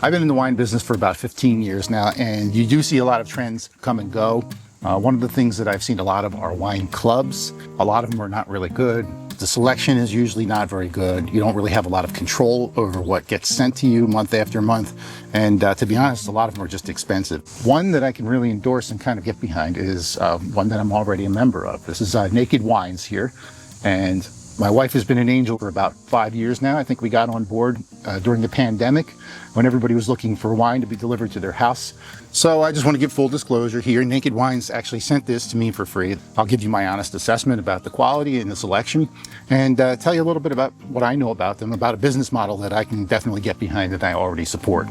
I've been in the wine business for about 15 years now, and you do see a lot of trends come and go. One of the things that I've seen a lot of are wine clubs. A lot of them are not really good. The selection is usually not very good. You don't really have a lot of control over what gets sent to you month after month. And to be honest, a lot of them are just expensive. One that I can really endorse and kind of get behind is one that I'm already a member of. This is Naked Wines here. And my wife has been an angel for about 5 years now. I think we got on board during the pandemic when everybody was looking for wine to be delivered to their house. So I just want to give full disclosure here. Naked Wines actually sent this to me for free. I'll give you my honest assessment about the quality and the selection, and tell you a little bit about what I know about them, about a business model that I can definitely get behind that I already support.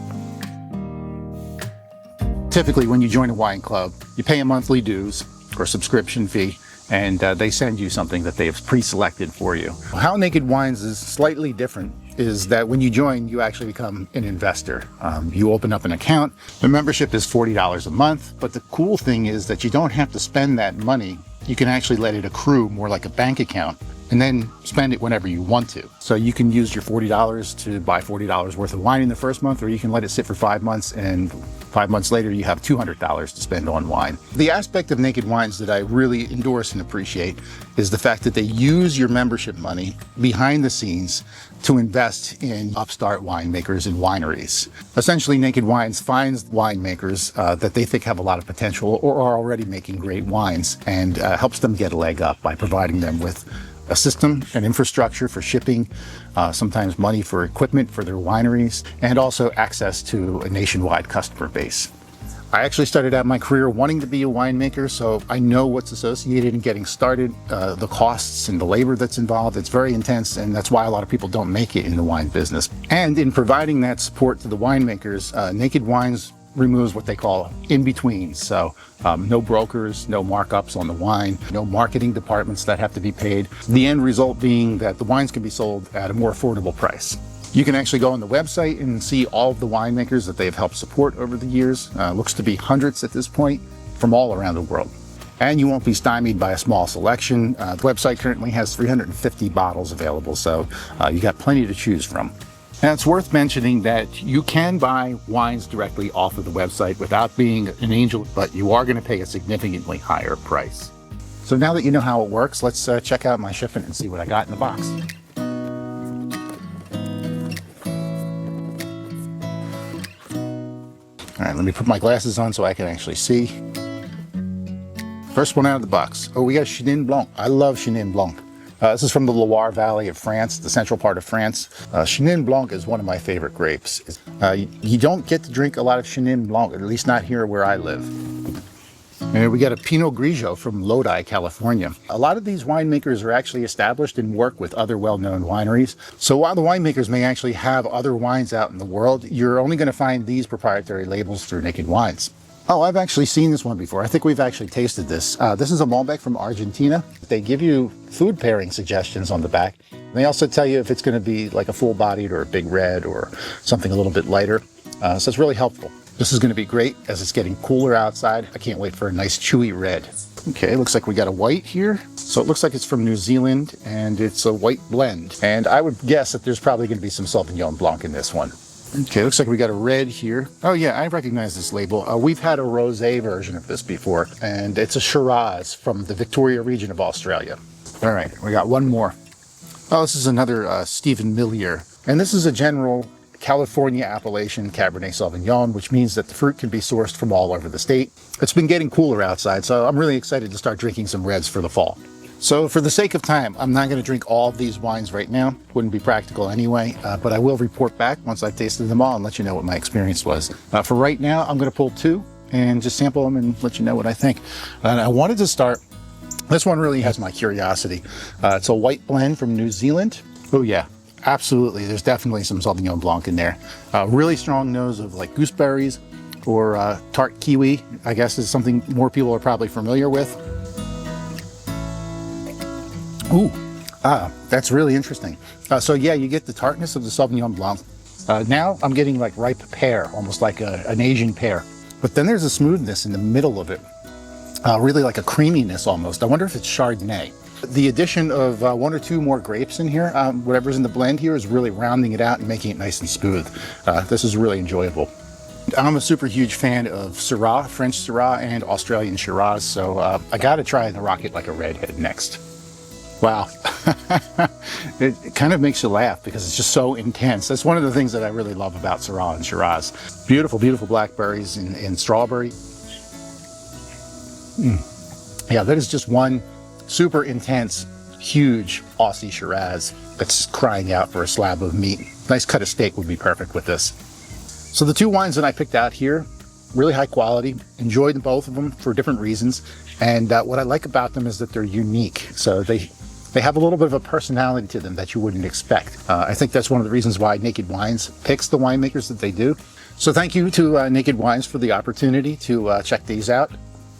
Typically, when you join a wine club, you pay a monthly dues or subscription fee, and they send you something that they've pre-selected for you. How Naked Wines is slightly different is that when you join, you actually become an investor. You open up an account. The membership is $40 a month, but the cool thing is that you don't have to spend that money. You can actually let it accrue more like a bank account and then spend it whenever you want to. So you can use your $40 to buy $40 worth of wine in the first month, or you can let it sit for 5 months, and 5 months later you have $200 to spend on wine. The aspect of Naked Wines that I really endorse and appreciate is the fact that they use your membership money behind the scenes to invest in upstart winemakers and wineries. Essentially, Naked Wines finds winemakers that they think have a lot of potential or are already making great wines, and helps them get a leg up by providing them with a system, an infrastructure for shipping, sometimes money for equipment for their wineries, and also access to a nationwide customer base. I actually started out my career wanting to be a winemaker, so I know what's associated in getting started, the costs and the labor that's involved. It's very intense, and that's why a lot of people don't make it in the wine business. And in providing that support to the winemakers, Naked Wines removes what they call in-betweens. So no brokers, no markups on the wine, no marketing departments that have to be paid. The end result being that the wines can be sold at a more affordable price. You can actually go on the website and see all of the winemakers that they've helped support over the years. Looks to be hundreds at this point from all around the world. And you won't be stymied by a small selection. The website currently has 350 bottles available, so you got plenty to choose from. And it's worth mentioning that you can buy wines directly off of the website without being an angel, but you are going to pay a significantly higher price. So now that you know how it works, let's check out my shipment and see what I got in the box. All right, let me put my glasses on so I can actually see. First one out of the box. Oh, we got Chenin Blanc. I love Chenin Blanc. This is from the Loire Valley of France, the central part of France. Chenin Blanc is one of my favorite grapes. You don't get to drink a lot of Chenin Blanc, at least not here where I live. And we got a Pinot Grigio from Lodi, California. A lot of these winemakers are actually established and work with other well-known wineries. So while the winemakers may actually have other wines out in the world, you're only going to find these proprietary labels through Naked Wines. Oh, I've actually seen this one before. I think we've actually tasted this. This is a Malbec from Argentina. They give you food pairing suggestions on the back. They also tell you if it's going to be like a full-bodied or a big red or something a little bit lighter. So it's really helpful. This is going to be great as it's getting cooler outside. I can't wait for a nice chewy red. Okay, looks like we got a white here. So it looks like it's from New Zealand, and it's a white blend. And I would guess that there's probably going to be some Sauvignon Blanc in this one. Okay, looks like we got a red here. Oh yeah, I recognize this label. We've had a rosé version of this before, and it's a Shiraz from the Victoria region of Australia. All right, we got one more. Oh, this is another Stephen Millier. And this is a general California appellation Cabernet Sauvignon, which means that the fruit can be sourced from all over the state. It's been getting cooler outside, so I'm really excited to start drinking some reds for the fall. So for the sake of time, I'm not going to drink all of these wines right now. Wouldn't be practical anyway, but I will report back once I've tasted them all and let you know what my experience was. For right now, I'm going to pull 2 and just sample them and let you know what I think. And I wanted to start, this one really has my curiosity. It's a white blend from New Zealand. Oh yeah, absolutely. There's definitely some Sauvignon Blanc in there. Really strong nose of like gooseberries or tart kiwi, I guess is something more people are probably familiar with. Ooh, that's really interesting. So yeah, you get the tartness of the Sauvignon Blanc. Now I'm getting like ripe pear, almost like an Asian pear. But then there's a smoothness in the middle of it. Really like a creaminess almost. I wonder if it's Chardonnay. The addition of one or two more grapes in here, whatever's in the blend here, is really rounding it out and making it nice and smooth. This is really enjoyable. I'm a super huge fan of Syrah, French Syrah, and Australian Shiraz, so I gotta try the Rocket Like a Redhead next. Wow. It kind of makes you laugh because it's just so intense. That's one of the things that I really love about Syrah and Shiraz. Beautiful, beautiful blackberries and strawberry. Yeah, that is just one super intense, huge Aussie Shiraz that's crying out for a slab of meat. Nice cut of steak would be perfect with this. So the two wines that I picked out here, really high quality. Enjoyed both of them for different reasons. And what I like about them is that they're unique. So they have a little bit of a personality to them that you wouldn't expect. I think that's one of the reasons why Naked Wines picks the winemakers that they do. So thank you to Naked Wines for the opportunity to check these out.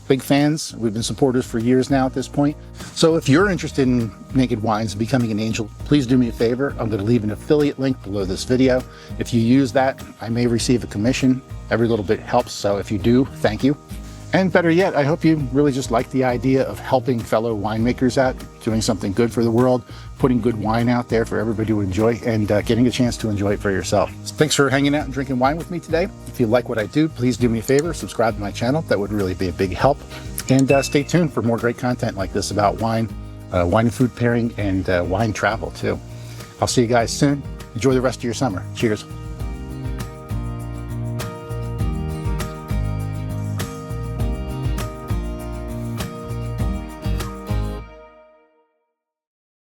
Big fans. We've been supporters for years now at this point. So if you're interested in Naked Wines and becoming an angel, please do me a favor. I'm going to leave an affiliate link below this video. If you use that, I may receive a commission. Every little bit helps, so if you do, thank you. And better yet, I hope you really just like the idea of helping fellow winemakers out, doing something good for the world, putting good wine out there for everybody to enjoy, and getting a chance to enjoy it for yourself. So thanks for hanging out and drinking wine with me today. If you like what I do, please do me a favor, subscribe to my channel. That would really be a big help. And stay tuned for more great content like this about wine, wine and food pairing, and wine travel too. I'll see you guys soon. Enjoy the rest of your summer. Cheers.